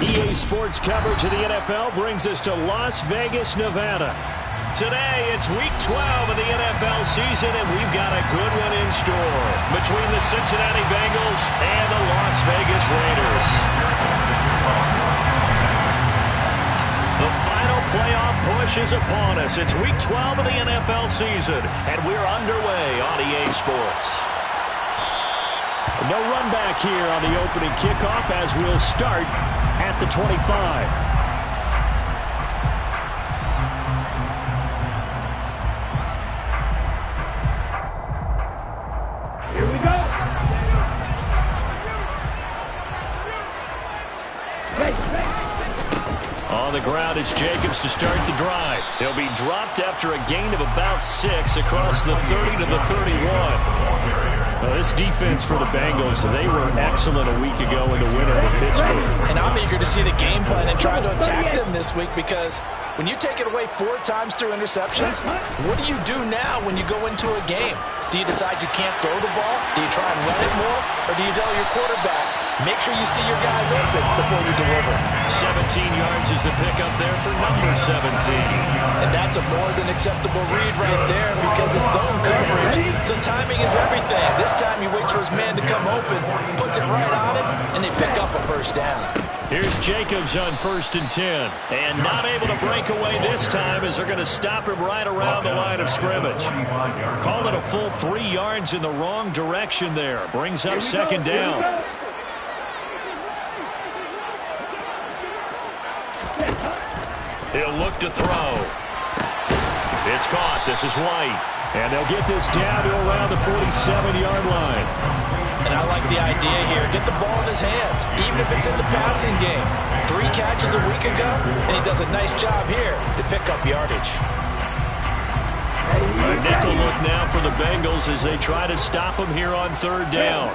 EA Sports coverage of the NFL brings us to Las Vegas, Nevada. Today, it's Week 12 of the NFL season, and we've got a good one in store between the Cincinnati Bengals and the Las Vegas Raiders. The final playoff push is upon us. It's Week 12 of the NFL season, and we're underway on EA Sports. No run back here on the opening kickoff as we'll start at the 25. On the ground, it's Jacobs to start the drive. He'll be dropped after a gain of about 6 across the 30 to the 31. Well, this defense for the Bengals, they were excellent a week ago in the win over Pittsburgh. And I'm eager to see the game plan and try to attack them this week, because when you take it away 4 times through interceptions, what do you do now when you go into a game? Do you decide you can't throw the ball? Do you try and run it more? Or do you tell your quarterback, make sure you see your guys open before you deliver? 17 yards is the pickup there for number 17. And that's a more than acceptable read right there, because it's zone coverage. So timing is everything. This time he waits for his man to come open, puts it right on him, and they pick up a first down. Here's Jacobs on 1st and 10. And not able to break away this time as they're going to stop him right around the line of scrimmage. Call it a full 3 yards in the wrong direction there. Brings up 2nd down. He'll look to throw. It's caught. This is White. And they'll get this down to around the 47-yard line. And I like the idea here. Get the ball in his hands, even if it's in the passing game. 3 catches a week ago, and he does a nice job here to pick up yardage. A nickel look now for the Bengals as they try to stop him here on 3rd down.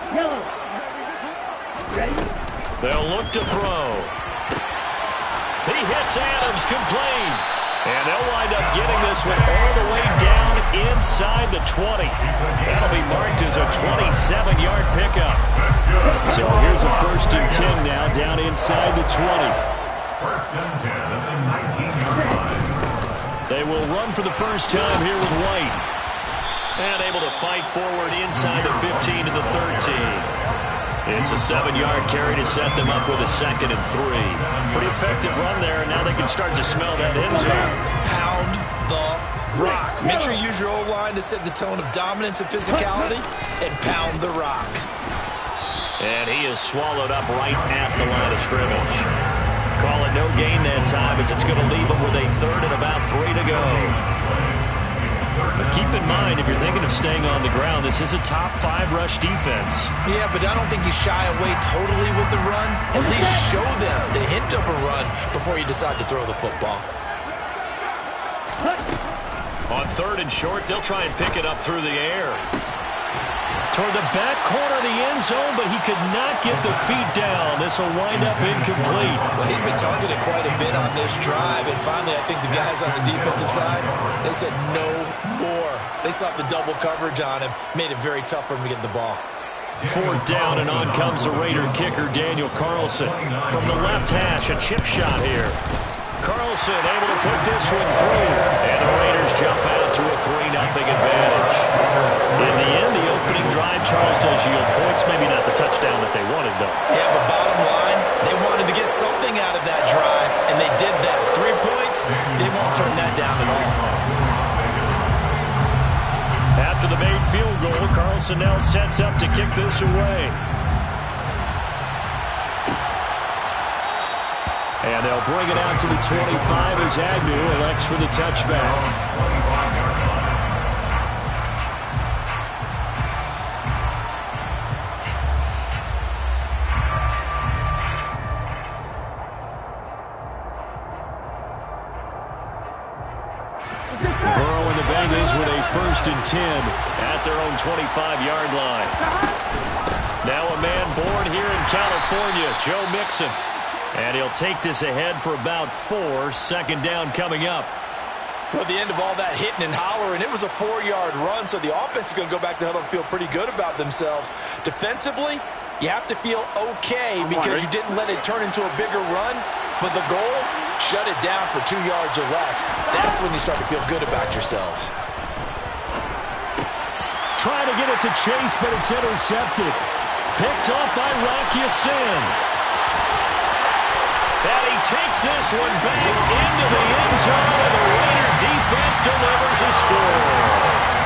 They'll look to throw. He hits Adams, complete. And they'll wind up getting this one all the way down inside the 20. That'll be marked as a 27-yard pickup. So here's a 1st and 10 now, down inside the 20. 1st and 10 at the 19-yard line. They will run for the first time here with White. And able to fight forward inside the 15 to the 13. It's a 7-yard carry to set them up with a 2nd and 3. Pretty effective run there, and now they can start to smell that end zone. Pound the rock. Make sure you use your O-line to set the tone of dominance and physicality, and pound the rock. And he is swallowed up right at the line of scrimmage. Call it no gain that time, as it's going to leave them with a 3rd and about 3 to go. But keep in mind, if you're thinking of staying on the ground, this is a top 5 rush defense. Yeah, but I don't think you shy away totally with the run. At least show them the hint of a run before you decide to throw the football. On 3rd and short, they'll try and pick it up through the air. Toward the back corner of the end zone, but he could not get the feet down. This will wind up incomplete. Well, he'd been targeted quite a bit on this drive, and finally I think the guys on the defensive side, they said no more. They slapped the double coverage on him, made it very tough for him to get the ball. 4th down, and on comes the Raider kicker, Daniel Carlson. From the left hash, a chip shot here. Carlson able to put this one through, and the Raiders jump out to a 3-0 advantage. In the end, the opening drive, Charles, does yield points. Maybe not the touchdown that they wanted, though. Yeah, but bottom line, they wanted to get something out of that drive, and they did that. 3 points, they won't turn that down at all. After the made field goal, Carlson now sets up to kick this away. And they'll bring it out to the 25 as Agnew elects for the touchback. Burrow and the Bengals with a 1st and 10 at their own 25-yard line. Now a man born here in California, Joe Mixon. And he'll take this ahead for about 4. 2nd down coming up. Well, at the end of all that hitting and hollering, it was a 4-yard run, so the offense is going to go back to huddle and feel pretty good about themselves. Defensively, You have to feel okay because you didn't let it turn into a bigger run, but the goal, shut it down for 2 yards or less. That's when you start to feel good about yourselves. Trying to get it to Chase, but it's intercepted. Picked off by Rocky Sin. And he takes this one back into the end zone, and the Raider defense delivers a score.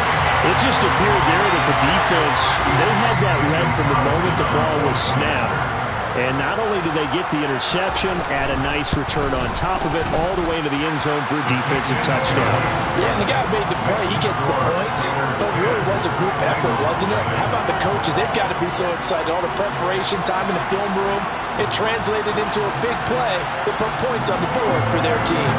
It just appeared there that the defense, they had that read from the moment the ball was snapped. And not only did they get the interception, add a nice return on top of it, all the way into the end zone for a defensive touchdown. Yeah, and the guy who made the play, he gets the points. But it really was a group effort, wasn't it? How about the coaches? They've got to be so excited. All the preparation, time in the film room, it translated into a big play that put points on the board for their team.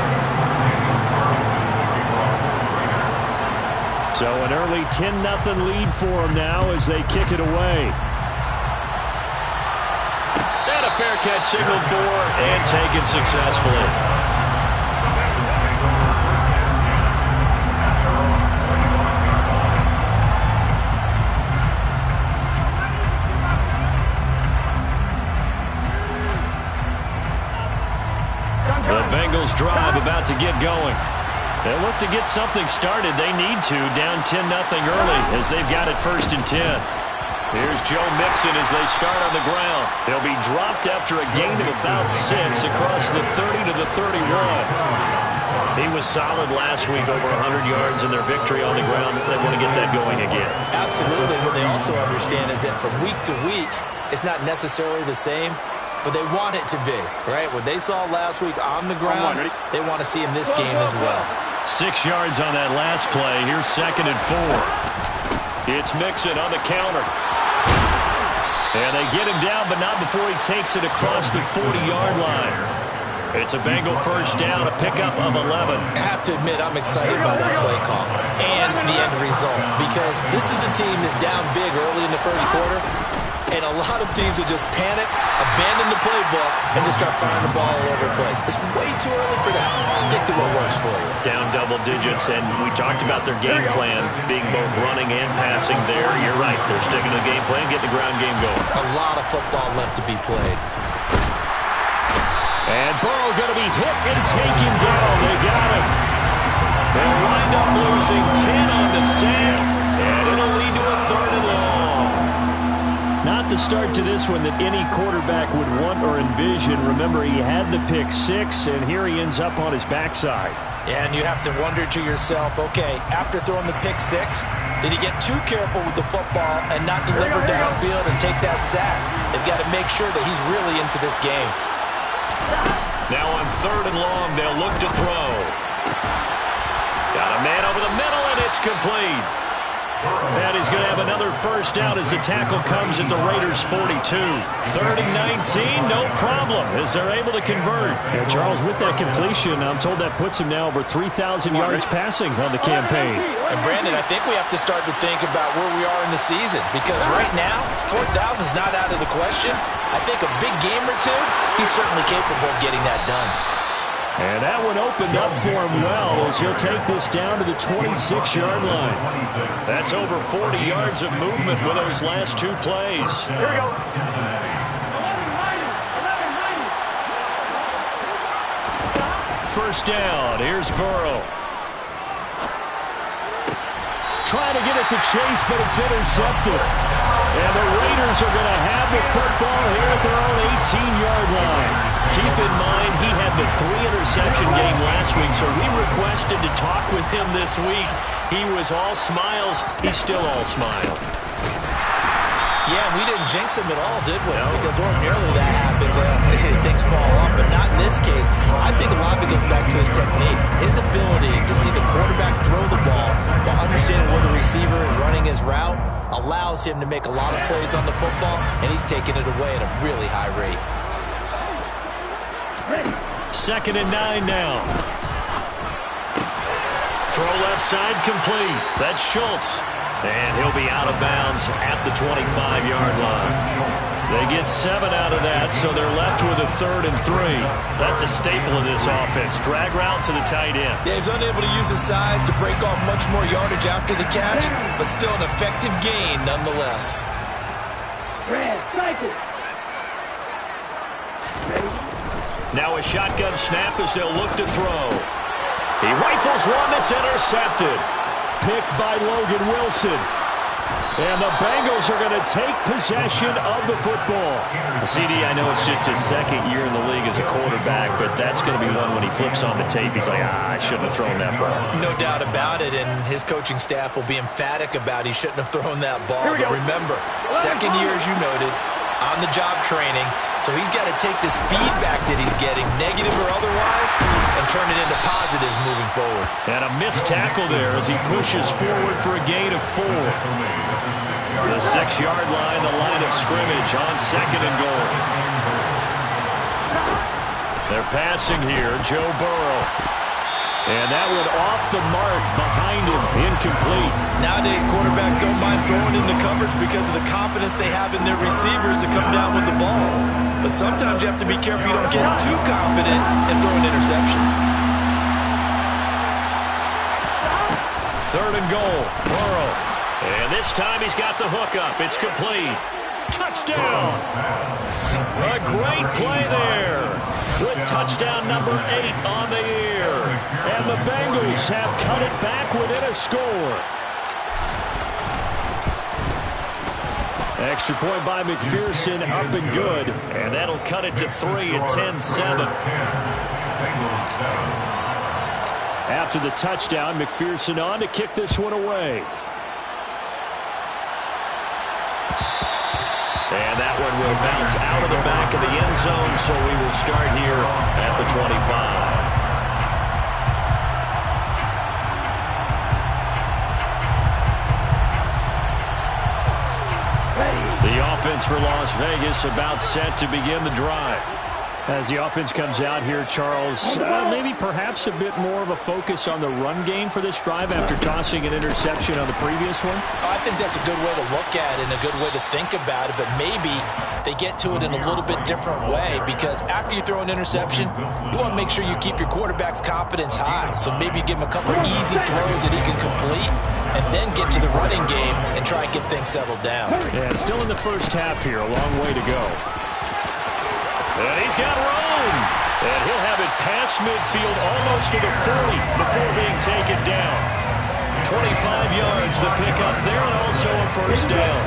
So an early 10-0 lead for them now as they kick it away. And a fair catch signaled for and taken successfully. The Bengals drive about to get going. They look to get something started. They need to, down 10-0 early as they've got it 1st and 10. Here's Joe Mixon as they start on the ground. They'll be dropped after a gain of about 6 across the 30 to the 31. He was solid last week, over 100 yards in their victory on the ground. They want to get that going again. Absolutely. What they also understand is that from week to week, it's not necessarily the same, but they want it to be, right? What they saw last week on the ground, they want to see in this game as well. 6 yards on that last play. Here's 2nd and 4. It's Mixon on the counter. And they get him down, but not before he takes it across the 40-yard line. It's a Bengal first down, a pickup of 11. I have to admit, I'm excited by that play call and the end result, because this is a team that's down big early in the first quarter, and a lot of teams will just panic, abandon the playbook, and just start firing the ball all over the place. It's way too early for that. Stick to what works for you. Down double digits, and we talked about their game plan being both running and passing there. You're right. They're sticking to the game plan, getting the ground game going. A lot of football left to be played. And Burrow going to be hit and taken down. They got him. They'll wind up losing 10 on the sack, and it'll lead to a 3rd and long. Not the start to this one that any quarterback would want or envision. Remember, he had the pick 6, and here he ends up on his backside. Yeah, and you have to wonder to yourself, okay, after throwing the pick 6, did he get too careful with the football and not deliver downfield and take that sack? They've got to make sure that he's really into this game. Now on 3rd and long, they'll look to throw. Got a man over the middle, and it's complete. And he's going to have another first down as the tackle comes at the Raiders' 42. 3rd and 19, no problem, as they're able to convert. Yeah, Charles, with that completion, I'm told that puts him now over 3,000 yards passing on the campaign. And Brandon, I think we have to start to think about where we are in the season, because right now, 4,000 is not out of the question. I think a big game or two, he's certainly capable of getting that done. And that one opened up for him well as he'll take this down to the 26-yard line. That's over 40 yards of movement with those last 2 plays. Here we go. First down. Here's Burrow. Trying to get it to Chase, but it's intercepted. And the Raiders are going to have the football here at their own 18-yard line. Keep in mind, he had the 3-interception game last week, so we requested to talk with him this week. He was all smiles. He's still all smile. Yeah, we didn't jinx him at all, did we? No. Because ordinarily that happens. Things fall off, but not in this case. I think a lot of it goes back to his technique. His ability to see the quarterback throw the ball while understanding where the receiver is running his route allows him to make a lot of plays on the football, and he's taking it away at a really high rate. 2nd and 9 now. Throw left side complete. That's Schultz. And he'll be out of bounds at the 25-yard line. They get 7 out of that, so they're left with a 3rd and 3. That's a staple of this offense. Drag route to the tight end. Yeah, he's unable to use his size to break off much more yardage after the catch, but still an effective gain nonetheless. Now a shotgun snap as they'll look to throw. He rifles one that's intercepted. Picked by Logan Wilson. And the Bengals are going to take possession of the football. CD, I know it's just his second year in the league as a quarterback, but that's going to be one when he flips on the tape. He's like, I shouldn't have thrown that ball. No doubt about it, and his coaching staff will be emphatic about he shouldn't have thrown that ball. But remember, second year, as you noted, on-the-job training, so he's got to take this feedback that he's getting, negative or otherwise, and turn it into positives moving forward. And a missed tackle there as he pushes forward for a gain of 4. The 6-yard line, the line of scrimmage on 2nd and goal. They're passing here, Joe Burrow. And that one off the mark behind him, incomplete. Nowadays, quarterbacks don't mind throwing into coverage because of the confidence they have in their receivers to come down with the ball. But sometimes you have to be careful you don't get too confident and throw an interception. 3rd and goal, Burrow. And this time he's got the hook up. It's complete. Touchdown! A great play there. Good touchdown number 8 on the year. And the Bengals have cut it back within a score. Extra point by McPherson, up and good. And that'll cut it to 3 at 10-7. After the touchdown, McPherson on to kick this one away. And that one will bounce out of the back of the end zone, so we will start here at the 25. The offense for Las Vegas about set to begin the drive. As the offense comes out here, Charles, maybe perhaps a bit more of a focus on the run game for this drive after tossing an interception on the previous one? I think that's a good way to look at it and a good way to think about it, but maybe they get to it in a little bit different way because after you throw an interception, you want to make sure you keep your quarterback's confidence high. So maybe you give him a couple easy throws that he can complete and then get to the running game and try and get things settled down. Yeah, still in the first half here, a long way to go. And he's got room. And he'll have it past midfield almost to the 40 before being taken down. 25 yards the pickup there and also a first down.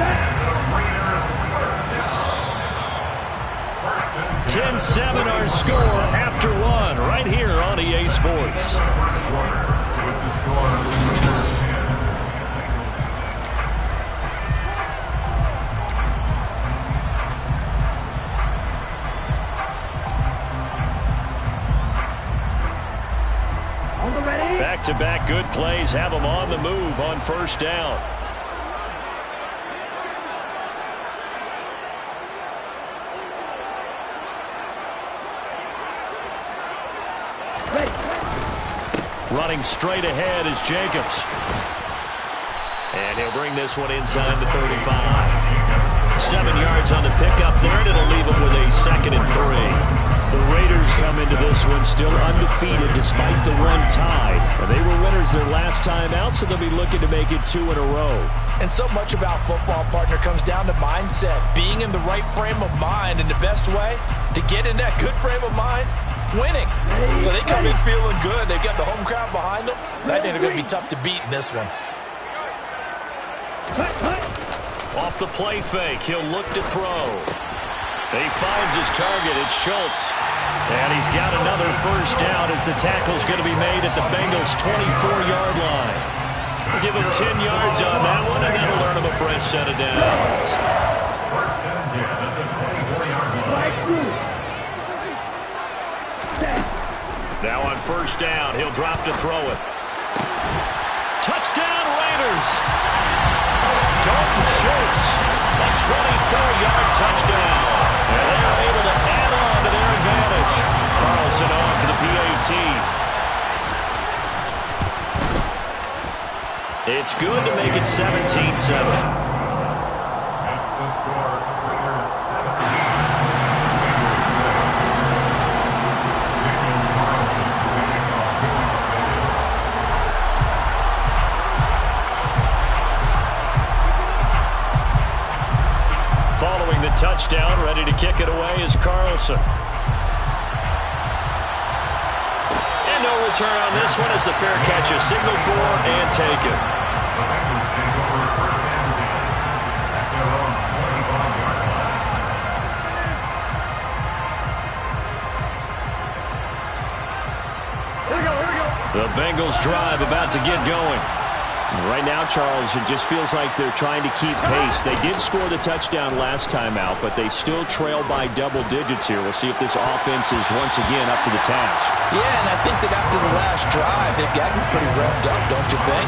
10-7 our score after one right here on EA Sports. Back-to-back good plays have them on the move on first down. Running straight ahead is Jacobs. And he'll bring this one inside the 35. 7 yards on the pickup there, and it'll leave him with a 2nd and 3. The Raiders come into this one still undefeated despite the one tie. And they were winners their last time out, so they'll be looking to make it 2 in a row. And so much about football, partner, comes down to mindset. Being in the right frame of mind, and the best way to get in that good frame of mind, winning. So they come in feeling good. They've got the home crowd behind them. I think they're going to be tough to beat in this one. Off the play fake, he'll look to throw. He finds his target, it's Schultz. And he's got another first down as the tackle's going to be made at the Bengals' 24-yard line. We'll give him 10 yards on that one, and that'll earn him a fresh set of downs. First and 10 at the 24-yard line. Now on first down, he'll drop to throw it. Touchdown, Raiders! Dalton Schultz, a 24-yard touchdown. And they are able to add on to their advantage. Carlson on for the PAT. It's good to make it 17-7. That's the score. Raiders 17. Following the touchdown, ready to kick it away is Carlson. And no return on this one as the fair catch is signaled for and taken. The Bengals drive about to get going. Right now, Charles, it just feels like they're trying to keep pace. They did score the touchdown last time out, but they still trail by double digits here. We'll see if this offense is once again up to the task. Yeah, and I think that after the last drive, they've gotten pretty revved up, don't you think?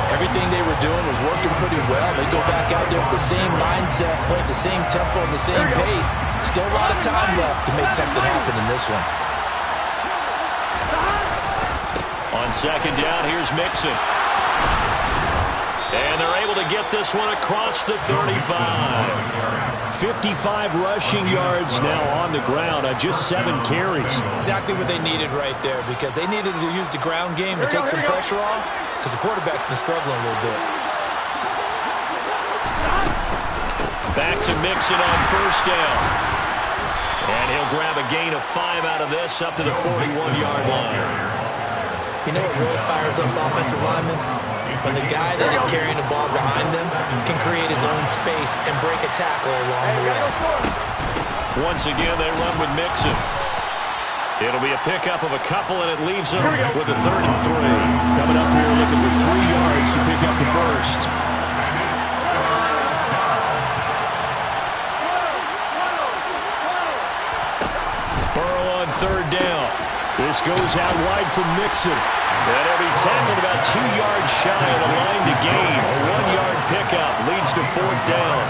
Everything they were doing was working pretty well. They go back out there with the same mindset, playing the same tempo and the same pace. Still a lot of time left to make something happen in this one. On second down, here's Mixon. And they're able to get this one across the 35. 55 rushing yards now on the ground on just 7 carries. Exactly what they needed right there, because they needed to use the ground game to take some pressure off, because the quarterback's been struggling a little bit. Back to Mixon on first down. And he'll grab a gain of 5 out of this up to the 41-yard line. You know what really fires up offensive linemen? When the guy that is carrying the ball behind them can create his own space and break a tackle along the way. Once again, they run with Mixon. It'll be a pickup of a couple, and it leaves them with a 3rd and 3. Coming up here looking for 3 yards to pick up the first. Burrow on 3rd down. This goes out wide for Mixon. And he'll be tackled about 2 yards shy of the line to gain. A 1-yard pickup leads to 4th down.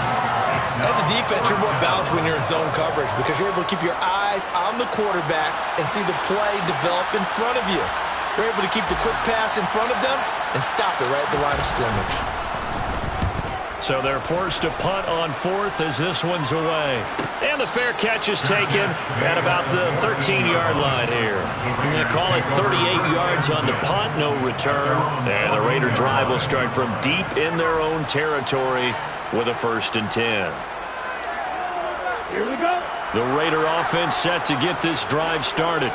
As a defense, you're more balanced when you're in zone coverage because you're able to keep your eyes on the quarterback and see the play develop in front of you. You're able to keep the quick pass in front of them and stop it right at the line of scrimmage. So they're forced to punt on 4th as this one's away. And the fair catch is taken at about the 13-yard line here. They call it 38 yards on the punt, no return. And the Raider drive will start from deep in their own territory with a 1st and 10. Here we go. The Raider offense set to get this drive started.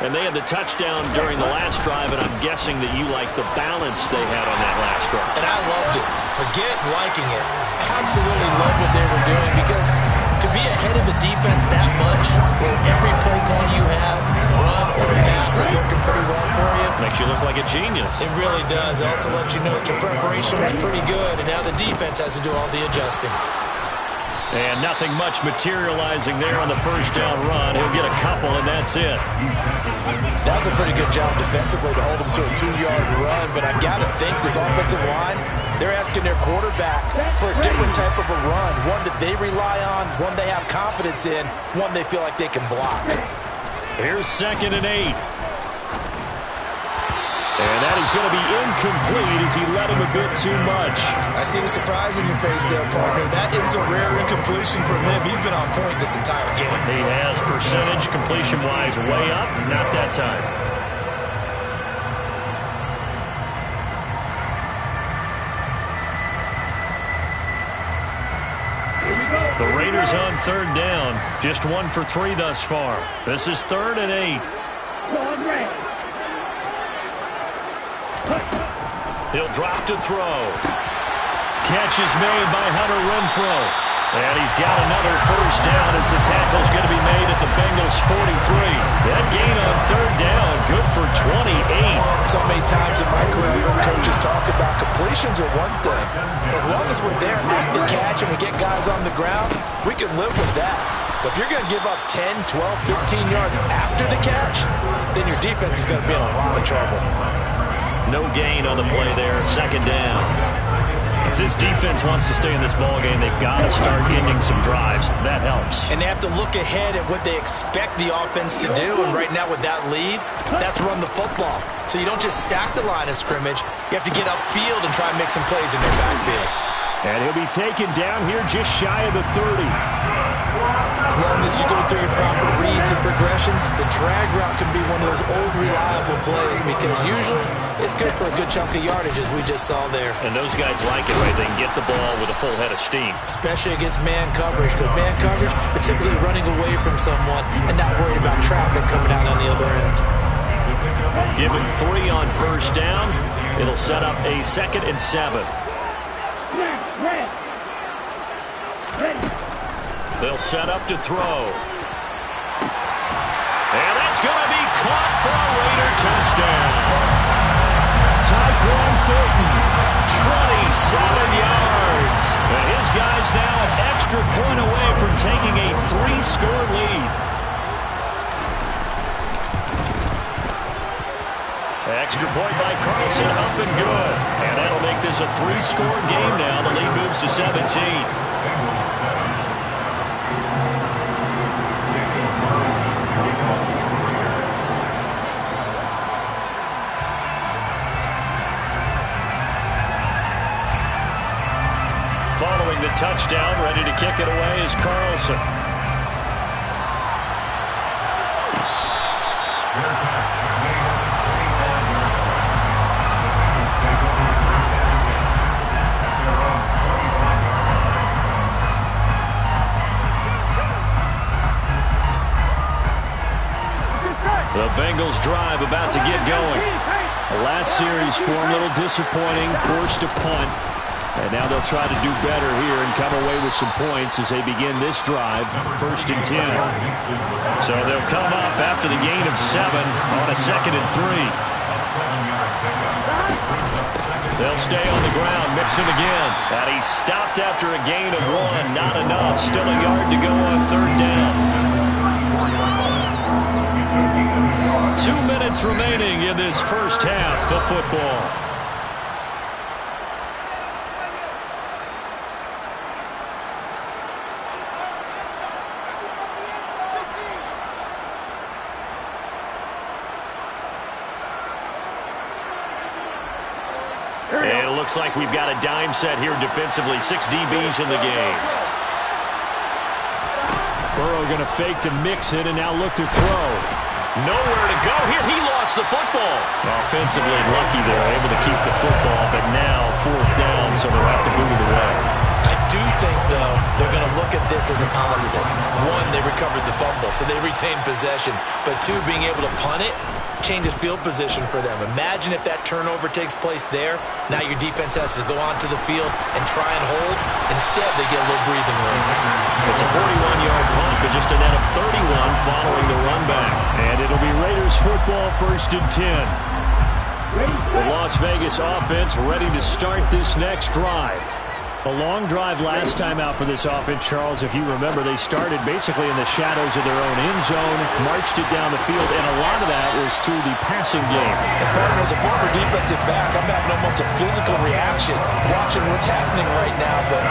And they had the touchdown during the last drive, and I'm guessing that you like the balance they had on that last drive. And I loved it. Forget liking it. Absolutely love what they were doing, because to be ahead of the defense that much, where every play call you have, run or pass, is working pretty well for you. Makes you look like a genius. It really does. It also lets you know that your preparation was pretty good, and now the defense has to do all the adjusting. And nothing much materializing there on the first down run. He'll get a couple, and that's it. That was a pretty good job defensively to hold him to a 2-yard run, but I've got to think this offensive line, they're asking their quarterback for a different type of a run, one that they rely on, one they have confidence in, one they feel like they can block. Here's 2nd and 8. And that is going to be incomplete as he led him a bit too much. I see the surprise in your face there, partner. That is a rare incompletion from him. He's been on point this entire game. He has percentage completion-wise way up. Not that time. The Raiders on 3rd down. Just 1 for 3 thus far. This is 3rd and 8. He'll drop to throw. Catch is made by Hunter Renfrow. And he's got another first down as the tackle's going to be made at the Bengals 43. That gain on 3rd down, good for 28. So many times in my career, I've heard coaches talk about completions are one thing. As long as we're there at the catch and we get guys on the ground, we can live with that. But if you're going to give up 10, 12, 15 yards after the catch, then your defense is going to be in a lot of trouble. No gain on the play there, 2nd down. If this defense wants to stay in this ballgame, they've got to start ending some drives. That helps. And they have to look ahead at what they expect the offense to do. And right now with that lead, that's run the football. So you don't just stack the line of scrimmage. You have to get upfield and try and make some plays in their backfield. And he'll be taken down here just shy of the 30. As long as you go through your proper reads and progressions, the drag route can be one of those old reliable plays because usually it's good for a good chunk of yardage, as we just saw there. And those guys like it, right? They can get the ball with a full head of steam. Especially against man coverage, because man coverage, they're typically running away from someone and not worried about traffic coming out on the other end. Given 3 on first down, it'll set up a 2nd and 7. They'll set up to throw. And that's going to be caught for a Raider touchdown. Tyquan Thornton, 27 yards. And his guys now an extra point away from taking a 3-score lead. Extra point by Carlson, up and good. And that'll make this a 3-score game now. The lead moves to 17. Following the touchdown, ready to kick it away is Carlson. The Bengals drive about to get going. The last series for them, a little disappointing, forced a punt. And now they'll try to do better here and come away with some points as they begin this drive, 1st and 10. So they'll come up after the gain of 7 on a 2nd and 3. They'll stay on the ground, Mixon again. And he stopped after a gain of 1, not enough. Still a yard to go on 3rd down. 2 minutes remaining in this first half of football. And it looks like we've got a dime set here defensively. 6 DBs in the game. Burrow going to fake to Mixon and now look to throw. Nowhere to go here. He lost the football. Offensively lucky they're able to keep the football, but now 4th down, so they'll have to boot it away. I do think, though, they're going to look at this as a positive. 1, they recovered the fumble, so they retained possession. But 2, being able to punt it changes field position for them. Imagine if that turnover takes place there. Now your defense has to go onto the field and try and hold. Instead, they get a little breathing room. It's a 41-yard punt, but just a net of 31 following the run back. And it'll be Raiders football, 1st and 10. The Las Vegas offense ready to start this next drive. A long drive last time out for this offense, Charles. If you remember, they started basically in the shadows of their own end zone, marched it down the field, and a lot of that was through the passing game. And partner, as a former defensive back, I'm having almost a physical reaction watching what's happening right now. But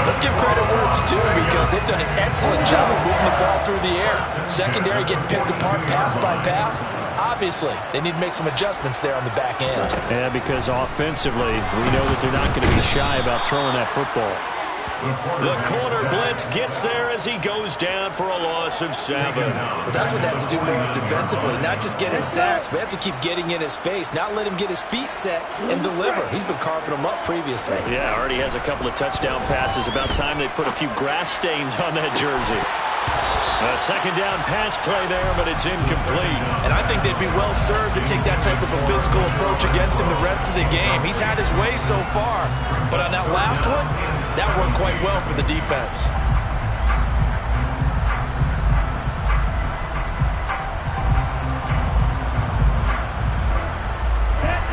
let's give credit where it's due, because they've done an excellent job of moving the ball through the air. Secondary getting picked apart pass by pass. Obviously, they need to make some adjustments there on the back end. Yeah, because offensively, we know that they're not going to be shy about throwing that football. The corner blitz gets there as he goes down for a loss of 7. But that's what they have to do more defensively, not just getting sacks, but they have to keep getting in his face, not let him get his feet set and deliver. He's been carving them up previously. Yeah, already has a couple of touchdown passes. About time they put a few grass stains on that jersey. A 2nd down pass play there, but it's incomplete. And I think they'd be well served to take that type of a physical approach against him the rest of the game. He's had his way so far, but on that last one, that worked quite well for the defense.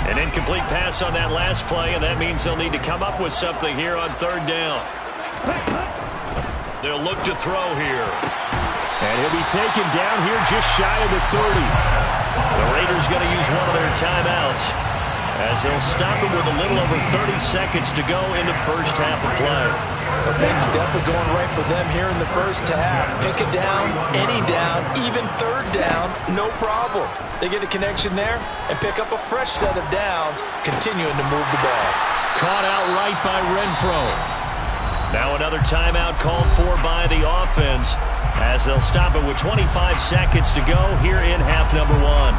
An incomplete pass on that last play, and that means they'll need to come up with something here on 3rd down. They'll look to throw here. And he'll be taken down here just shy of the 30. The Raiders going to use one of their timeouts as they'll stop him with a little over 30 seconds to go in the first half of play. Well, things are definitely going right for them here in the first half. Pick a down, any down, even 3rd down, no problem. They get a connection there and pick up a fresh set of downs, continuing to move the ball. Caught out right by Renfro. Now another timeout called for by the offense as they'll stop it with 25 seconds to go here in half number one.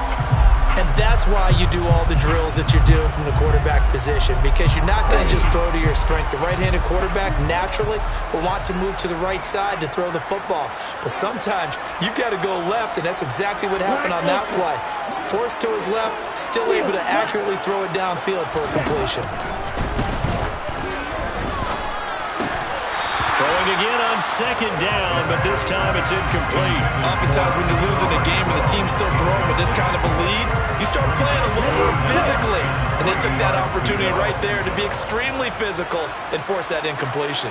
And that's why you do all the drills that you do from the quarterback position, because you're not going to just throw to your strength. The right-handed quarterback naturally will want to move to the right side to throw the football. But sometimes you've got to go left, and that's exactly what happened on that play. Forced to his left, still able to accurately throw it downfield for a completion. Throwing again on second down, but this time it's incomplete. Oftentimes when you're losing a game and the team's still throwing with this kind of a lead, you start playing a little more physically. And they took that opportunity right there to be extremely physical and force that incompletion.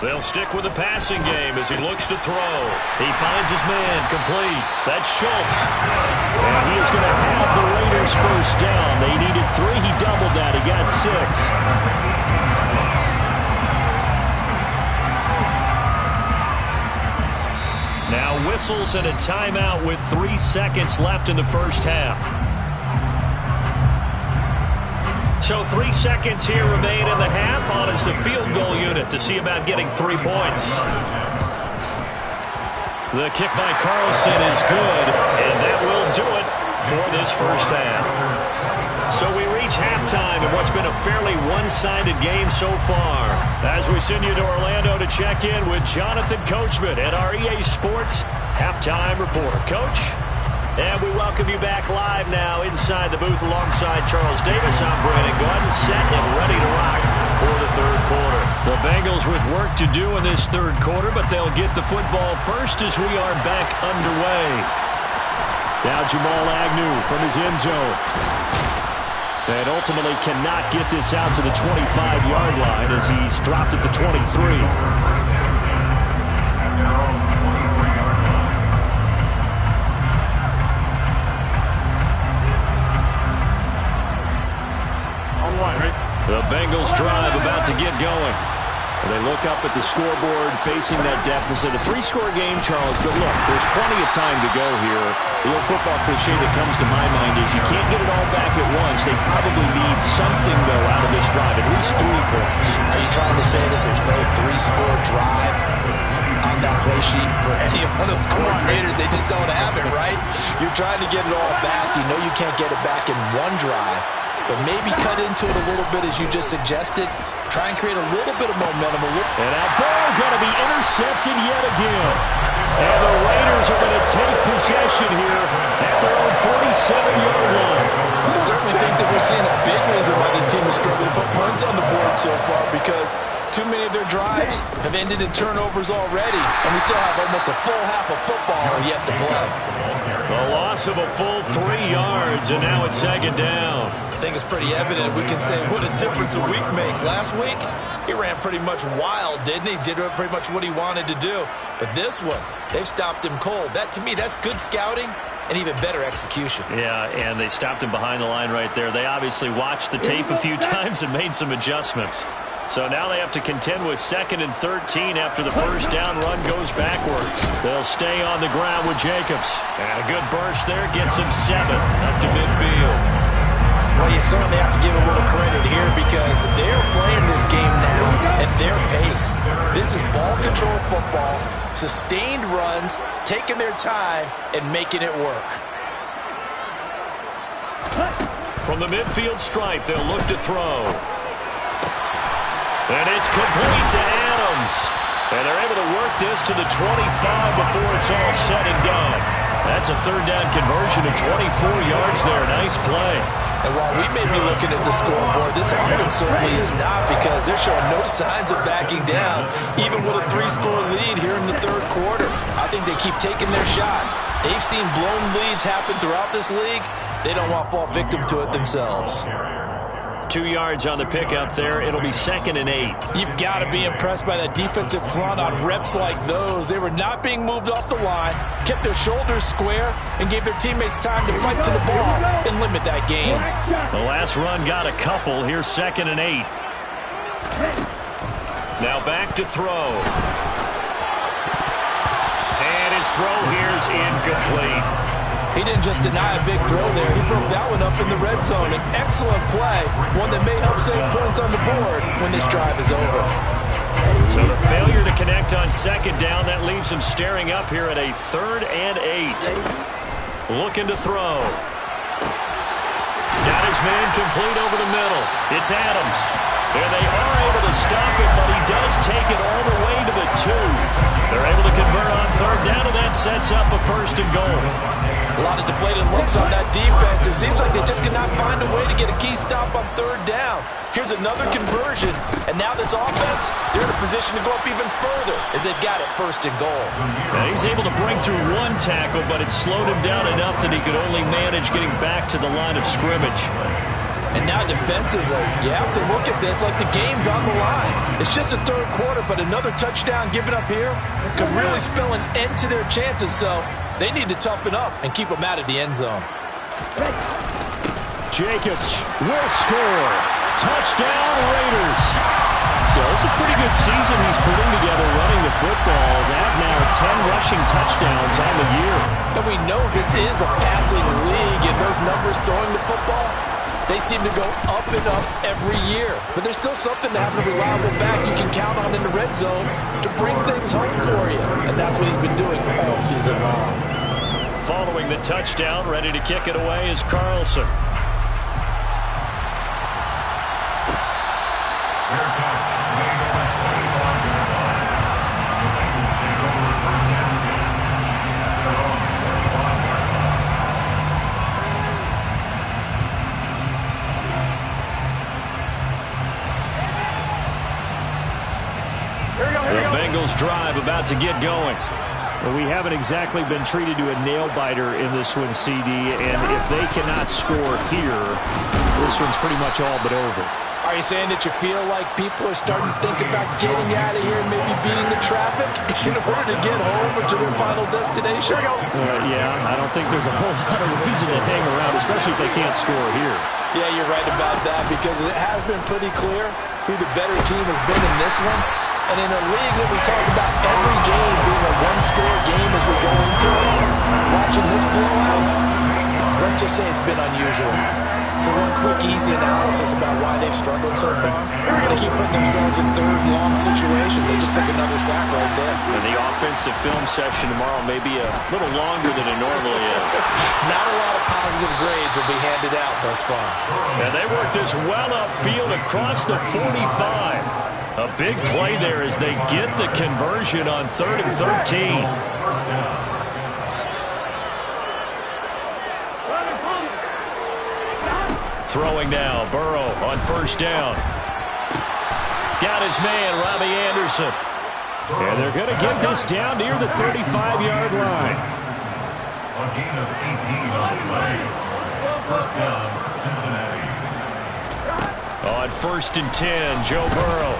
They'll stick with the passing game as he looks to throw. He finds his man complete. That's Schultz. And he is going to have the Raiders first down. They needed 3. He doubled that. He got 6. Now whistles and a timeout with 3 seconds left in the first half. So 3 seconds here remain in the half. On is the field goal unit to see about getting 3 points. The kick by Carlson is good, and that will do it for this first half. So we reach halftime in what's been a fairly one-sided game so far. As we send you to Orlando to check in with Jonathan Coachman at our EA Sports Halftime Report. Coach? And we welcome you back live now inside the booth alongside Charles Davis. I'm Brandon Gordon, set and ready to rock for the third quarter. The Bengals with work to do in this third quarter, but they'll get the football first as we are back underway. Now Jamal Agnew from his end zone. And ultimately cannot get this out to the 25-yard line as he's dropped at the 23. The Bengals drive about to get going. They look up at the scoreboard facing that deficit. A 3-score game, Charles, but look, there's plenty of time to go here. The old football cliche that comes to my mind is you can't get it all back at once. They probably need something, though, out of this drive, at least 3 points. Are you trying to say that there's no 3-score drive on that play sheet for any one of those coordinators? They just don't have it, right? You're trying to get it all back. You know you can't get it back in one drive. But maybe cut into it a little bit as you just suggested. Try and create a little bit of momentum. And that ball going to be intercepted yet again. And the Raiders are going to take possession here at their own 47-yard line. I certainly think that we're seeing a big reason why this team is struggling to put points on the board so far, because too many of their drives have ended in turnovers already, and we still have almost a full half of football yet to play. A loss of a full 3 yards, and now it's second down. I think it's pretty evident. We can say what a difference a week makes. Last week, he ran pretty much wild, didn't he? Did pretty much what he wanted to do. But this one, they've stopped him cold. That, to me, that's good scouting and even better execution. Yeah, and they stopped him behind the line right there. They obviously watched the tape a few times and made some adjustments. So now they have to contend with 2nd and 13 after the first down run goes backwards. They'll stay on the ground with Jacobs. And a good burst there gets him 7 up to midfield. Well, you certainly have to give a little credit here because they're playing this game now at their pace. This is ball control football, sustained runs, taking their time, and making it work. From the midfield stripe, they'll look to throw. And it's complete to Adams. And they're able to work this to the 25 before it's all said and done. That's a third down conversion of 24 yards there. Nice play. And while we may be looking at the scoreboard, this offense certainly is not, because they're showing no signs of backing down, even with a 3-score lead here in the third quarter. I think they keep taking their shots. They've seen blown leads happen throughout this league. They don't want to fall victim to it themselves. 2 yards on the pickup there. It'll be 2nd and 8. You've got to be impressed by that defensive front on reps like those. They were not being moved off the line, kept their shoulders square, and gave their teammates time to fight to the ball and limit that gain. The last run got a couple. Here's 2nd and 8. Now back to throw. And his throw here's incomplete. He didn't just deny a big throw there. He broke that one up in the red zone. An excellent play, one that may help save points on the board when this drive is over. So the failure to connect on second down, that leaves him staring up here at a 3rd and 8. Looking to throw. Got his man complete over the middle. It's Adams. And they are able to stop it, but he does take it all the way to the 2. They're able to convert on 3rd down, and that sets up a 1st and goal. A lot of deflated looks on that defense. It seems like they just cannot find a way to get a key stop on 3rd down. Here's another conversion, and now this offense, they're in a position to go up even further as they've got it 1st and goal. Now he's able to break through one tackle, but it slowed him down enough that he could only manage getting back to the line of scrimmage. And now defensively, you have to look at this like the game's on the line. It's just a 3rd quarter, but another touchdown given up here could really spell an end to their chances, so they need to toughen up and keep them out of the end zone. Jacobs will score. Touchdown, Raiders. So it's a pretty good season he's putting together running the football. That now 10 rushing touchdowns on the year. And we know this is a passing league, and those numbers throwing the football, they seem to go up and up every year. But there's still something to have a reliable back you can count on in the red zone to bring things home for you. And that's what he's been doing all season long. Following the touchdown, ready to kick it away is Carlson. The Bengals drive about to get going. Well, we haven't exactly been treated to a nail-biter in this one, CD, and if they cannot score here, this one's pretty much all but over. Are you saying that you feel like people are starting to think about getting out of here and maybe beating the traffic in order to get home or to their final destination? Yeah, I don't think there's a whole lot of reason to hang around, especially if they can't score here. Yeah, you're right about that because it has been pretty clear who the better team has been in this one. And in a league that we talk about every game being a one-score game as we go into it, watching this blowout, let's just say it's been unusual. So one quick, easy analysis about why they've struggled so far. They keep putting themselves in 3rd and long situations. They just took another sack right there. And the offensive film session tomorrow may be a little longer than it normally is. Not a lot of positive grades will be handed out thus far. And they work this well upfield across the 45. A big play there as they get the conversion on 3rd and 13. Throwing now, Burrow on 1st down. Got his man, Robbie Anderson. And they're going to get this down near the 35-yard line. A gain of 18 on the play. 1st down, Cincinnati. On 1st and 10, Joe Burrow.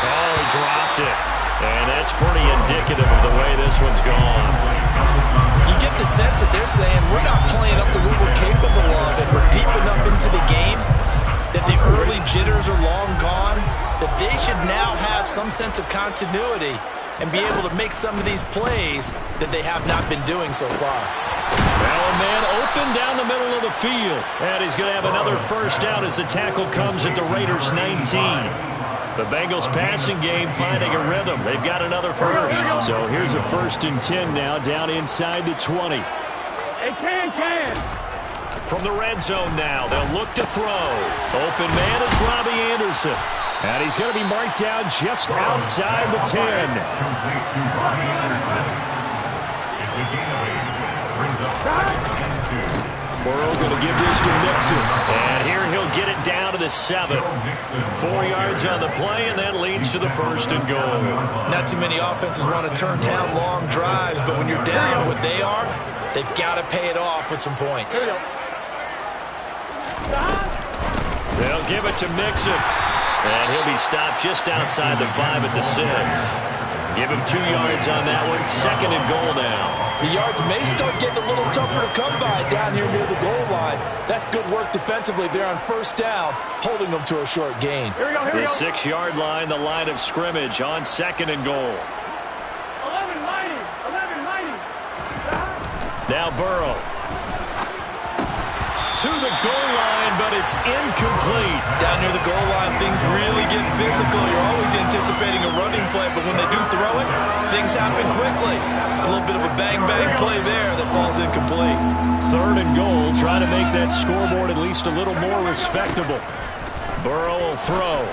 Oh, he dropped it. And that's pretty indicative of the way this one's gone. You get the sense that they're saying we're not playing up to what we're capable of, and we're deep enough into the game that the early jitters are long gone, that they should now have some sense of continuity and be able to make some of these plays that they have not been doing so far. Well, a man open down the middle of the field. And he's going to have another 1st down as the tackle comes at the Raiders' 19. The Bengals passing game finding a rhythm. They've got another 1st. So here's a 1st and 10 now down inside the 20. From the red zone now, they'll look to throw. Open man is Robbie Anderson. And he's going to be marked down just outside the 10. Complete to Robbie Anderson. It's a gain of 8. Brings up 2nd and 2. Burrow going to give this to Mixon. And here he'll get it down to the 7. 4 yards on the play, and that leads to the 1st and goal. Not too many offenses want to turn down long drives, but when you're down what they are, they've got to pay it off with some points. They'll give it to Mixon. And he'll be stopped just outside the 5 at the 6. Give him 2 yards on that one. 2nd and goal now. The yards may start getting a little tougher to come by down here near the goal line. That's good work defensively there on 1st down, holding them to a short gain. The 6-yard line, the line of scrimmage on 2nd and goal. Now Burrow. To the goal line, but it's incomplete. Down near the goal line, things really get physical. You're always anticipating a running play, but when they do throw it, things happen quickly. A little bit of a bang-bang play there that falls incomplete. 3rd and goal. Try to make that scoreboard at least a little more respectable. Burrow will throw.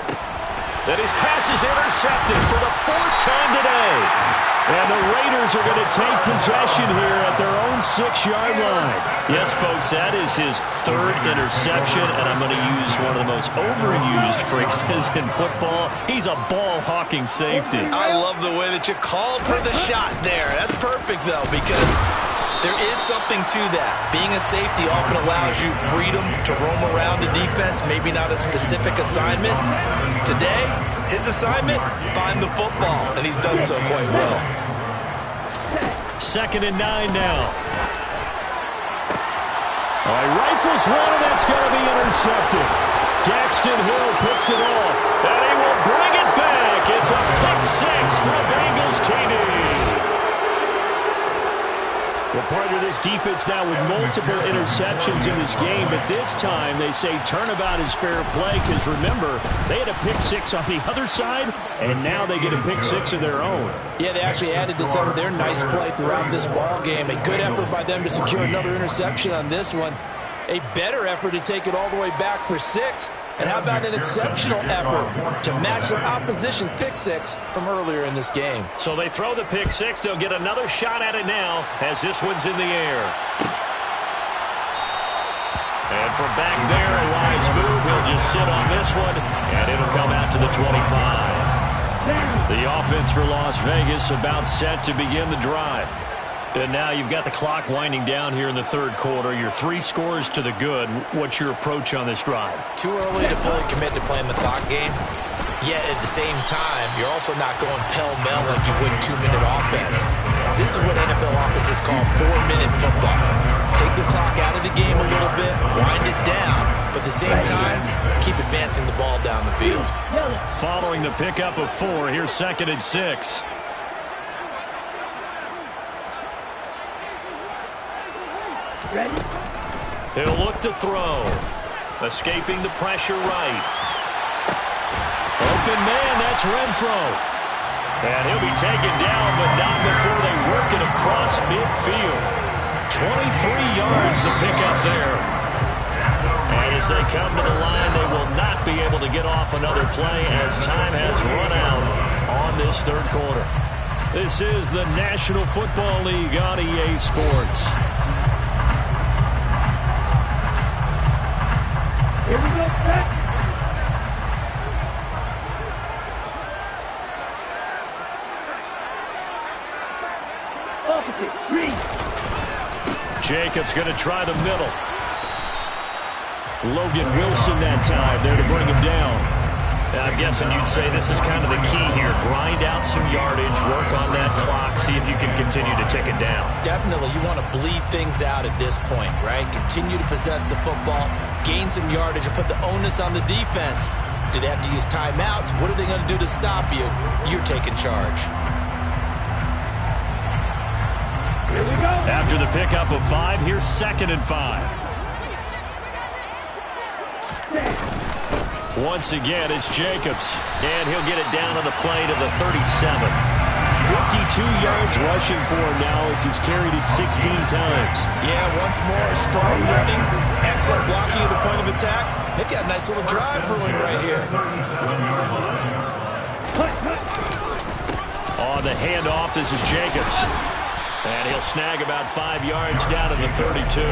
Then his pass is intercepted for the 4th time today. And the Raiders are going to take possession here at their own 6-yard line. Yes, folks, that is his 3rd interception, and I'm going to use one of the most overused phrases in football. He's a ball-hawking safety. I love the way that you called for the shot there. That's perfect, though, because there is something to that. Being a safety often allows you freedom to roam around the defense, maybe not a specific assignment. Today, his assignment, find the football, and he's done so quite well. 2nd and 9 now. All right, rifles one, and that's going to be intercepted. Daxton Hill picks it off, and he will bring it back. It's a pick 6 for Bengals TD. Well, partner, this defense now with multiple interceptions in this game, but this time they say turnabout is fair play because, remember, they had a pick 6 on the other side, and now they get a pick 6 of their own. Yeah, they actually added to some of their nice play throughout this ball game. A good effort by them to secure another interception on this one. A better effort to take it all the way back for 6. And how about an exceptional effort to match their opposition's pick 6 from earlier in this game? So they throw the pick 6. They'll get another shot at it now as this one's in the air. And from back there, a wise move. He'll just sit on this one, and it'll come out to the 25. The offense for Las Vegas about set to begin the drive. And now you've got the clock winding down here in the 3rd quarter. You're 3 scores to the good. What's your approach on this drive? Too early to fully commit to playing the clock game. Yet at the same time, you're also not going pell-mell like you would 2-minute offense. This is what NFL offenses call 4-minute football. Take the clock out of the game a little bit, wind it down, but at the same time, keep advancing the ball down the field. Following the pickup of 4, here's 2nd and 6. He'll look to throw. Escaping the pressure right. Open man, that's Renfro. And he'll be taken down, but not before they work it across midfield. 23 yards the pickup there. And as they come to the line, they will not be able to get off another play as time has run out on this 3rd quarter. This is the National Football League on EA Sports. Here we go, back. Opposite, green. Jacobs going to try the middle. Logan Wilson that time there to bring him down. I'm guessing you'd say this is kind of the key here. Grind out some yardage, work on that clock, see if you can continue to tick it down. Definitely, you want to bleed things out at this point, right? Continue to possess the football, gain some yardage, and put the onus on the defense. Do they have to use timeouts? What are they going to do to stop you? You're taking charge. Here we go. After the pickup of 5, here's 2nd and 5. Once again, it's Jacobs, and he'll get it down on the play to the 37. 52 yards rushing for him now as he's carried it 16 times. Yeah, once more, strong running, excellent blocking at the point of attack. They've got a nice little drive brewing right here. On the handoff, this is Jacobs. And he'll snag about 5 yards down to the 32.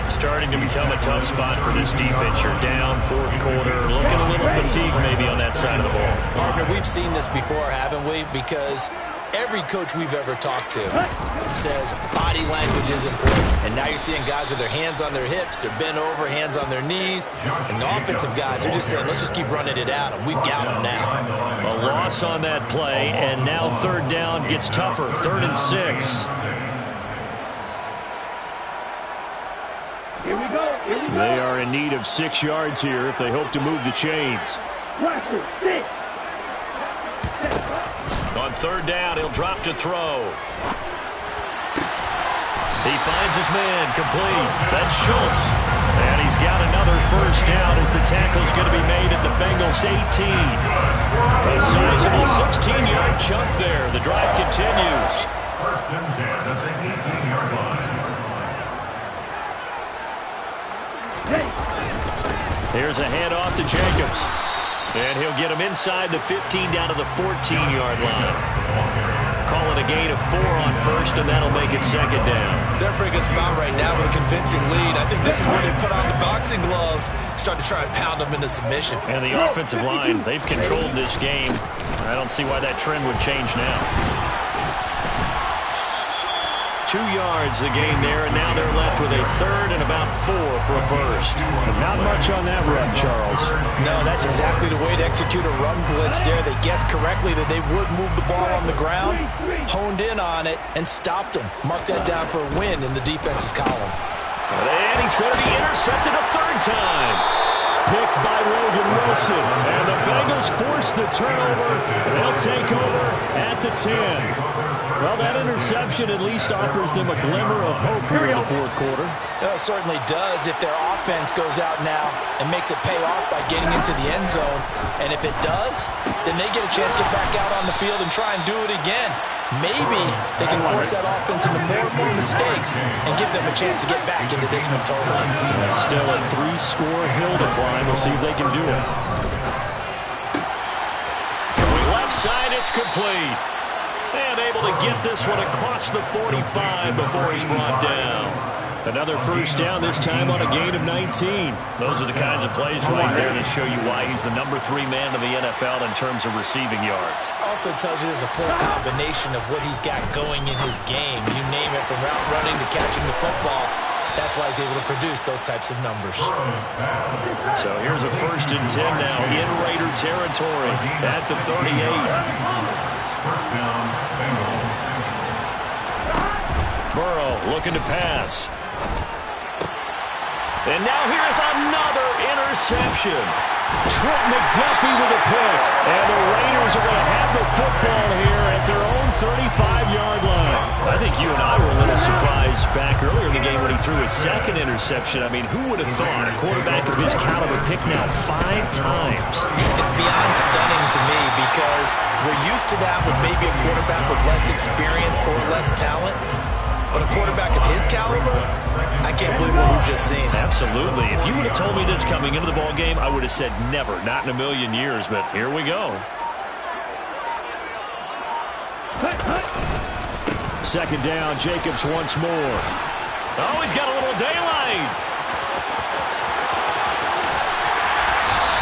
Starting to become a tough spot for this defense. You're down 4th quarter, looking a little fatigued maybe on that side of the ball. Partner, we've seen this before, haven't we? Because every coach we've ever talked to says body language is important. And now you're seeing guys with their hands on their hips, they're bent over, hands on their knees. And the offensive guys are just saying, let's just keep running it out, and we've got them now. A loss on that play, and now 3rd down gets tougher. 3rd and 6. Here we go. Here we go. They are in need of 6 yards here if they hope to move the chains. Pressure, 6. On 3rd down, he'll drop to throw. He finds his man, complete. That's Schultz. And he's got another first down as the tackle's going to be made at the Bengals 18. A sizable 16-yard chunk there. The drive continues. First and 10 at the 18-yard line. Here's a handoff to Jacobs. And he'll get him inside the 15 down to the 14-yard line. Call it a gain of 4 on first, and that'll make it second down. They're in a pretty good spot right now with a convincing lead. I think this is where they put on the boxing gloves, start to try and pound them into submission. And the offensive line, they've controlled this game. I don't see why that trend would change now. 2 yards the gain there, and now they're left with a third and about 4 for a first. Not much on that run, Charles. No, that's exactly the way to execute a run blitz there. They guessed correctly that they would move the ball on the ground, honed in on it, and stopped them. Mark that down for a win in the defense's column. And he's going to be intercepted a third time. Picked by Logan Wilson. And the Bengals force the turnover. They'll take over at the 10. Well, that interception at least offers them a glimmer of hope here in the fourth quarter. It certainly does if their offense goes out now and makes it pay off by getting into the end zone. And if it does, then they get a chance to get back out on the field and try and do it again. Maybe they can force that offense into more and more mistakes and give them a chance to get back into this one totally. Still a 3-score hill to climb. We'll see if they can do it. Going left side, it's complete. And able to get this one across the 45 before he's brought down. Another first down, this time on a gain of 19. Those are the kinds of plays right there that show you why he's the number 3 man in the NFL in terms of receiving yards. Also tells you there's a full combination of what he's got going in his game. You name it, from route running to catching the football. That's why he's able to produce those types of numbers. So here's a first and 10 now in Raider territory at the 38. First down, Bengals. Burrow looking to pass. And now here's another interception. Trent McDuffie with a pick. And the Raiders are going to have the football here at their own 35-yard line. I think you and I were a little surprised back earlier in the game when he threw his second interception. I mean, who would have thought a quarterback of his caliber picked now 5 times? It's beyond stunning to me because we're used to that with maybe a quarterback with less experience or less talent. But a quarterback of his caliber, I can't believe what we've just seen. Absolutely. If you would have told me this coming into the ball game, I would have said never, not in a million years. But here we go. Second down, Jacobs once more. Oh, he's got a little daylight.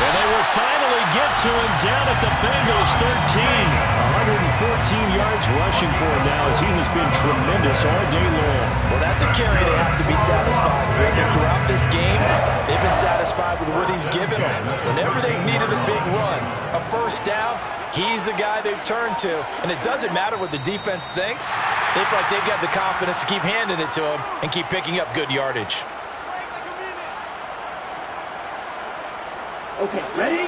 And they will finally get to him down at the Bengals 13. 114 yards rushing for him now as he has been tremendous all day long. Well, that's a carry they have to be satisfied with. And throughout this game, they've been satisfied with what he's given them. Whenever they've needed a big run, a first down, he's the guy they've turned to. And it doesn't matter what the defense thinks. They feel like they've got the confidence to keep handing it to him and keep picking up good yardage. Okay, ready?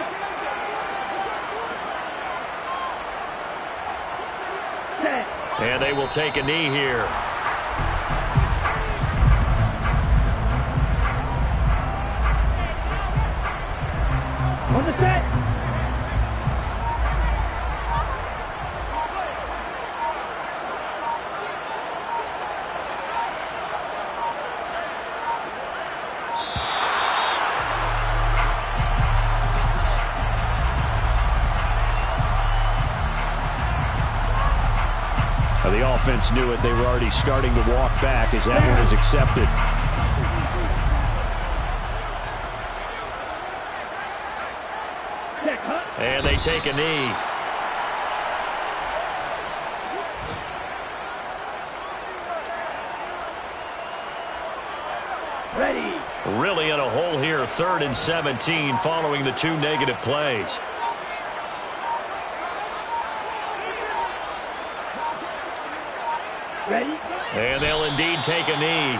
Set. And they will take a knee here. On the set. The offense knew it. They were already starting to walk back as that one is accepted. And they take a knee. Ready. Really in a hole here, 3rd and 17 following the 2 negative plays. Ready. And they'll indeed take a knee.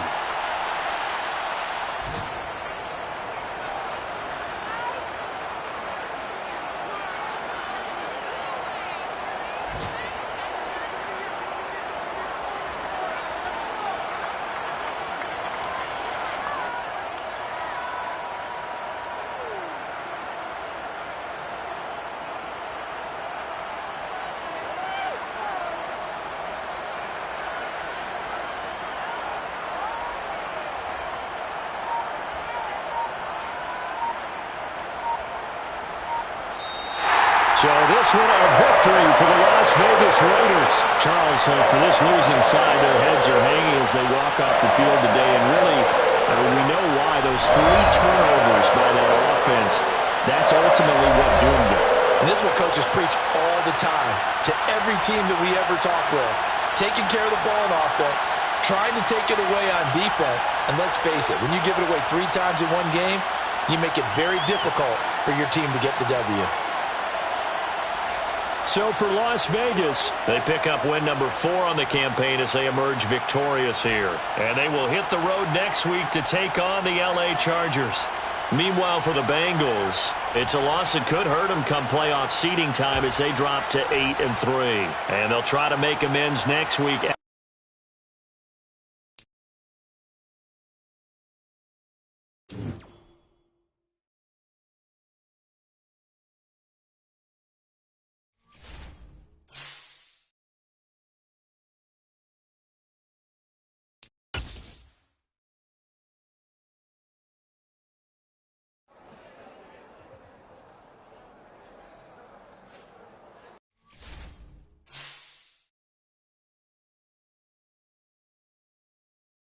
So this one a victory for the Las Vegas Raiders. Charles, for this losing side, their heads are hanging as they walk off the field today. And really, we know why. Those 3 turnovers by that offense, that's ultimately what doomed it. And this is what coaches preach all the time to every team that we ever talk with. Taking care of the ball on offense, trying to take it away on defense. And let's face it, when you give it away 3 times in one game, you make it very difficult for your team to get the W. So for Las Vegas, they pick up win number 4 on the campaign as they emerge victorious here. And they will hit the road next week to take on the LA Chargers. Meanwhile, for the Bengals, it's a loss that could hurt them come playoff seeding time as they drop to 8-3. And they'll try to make amends next week.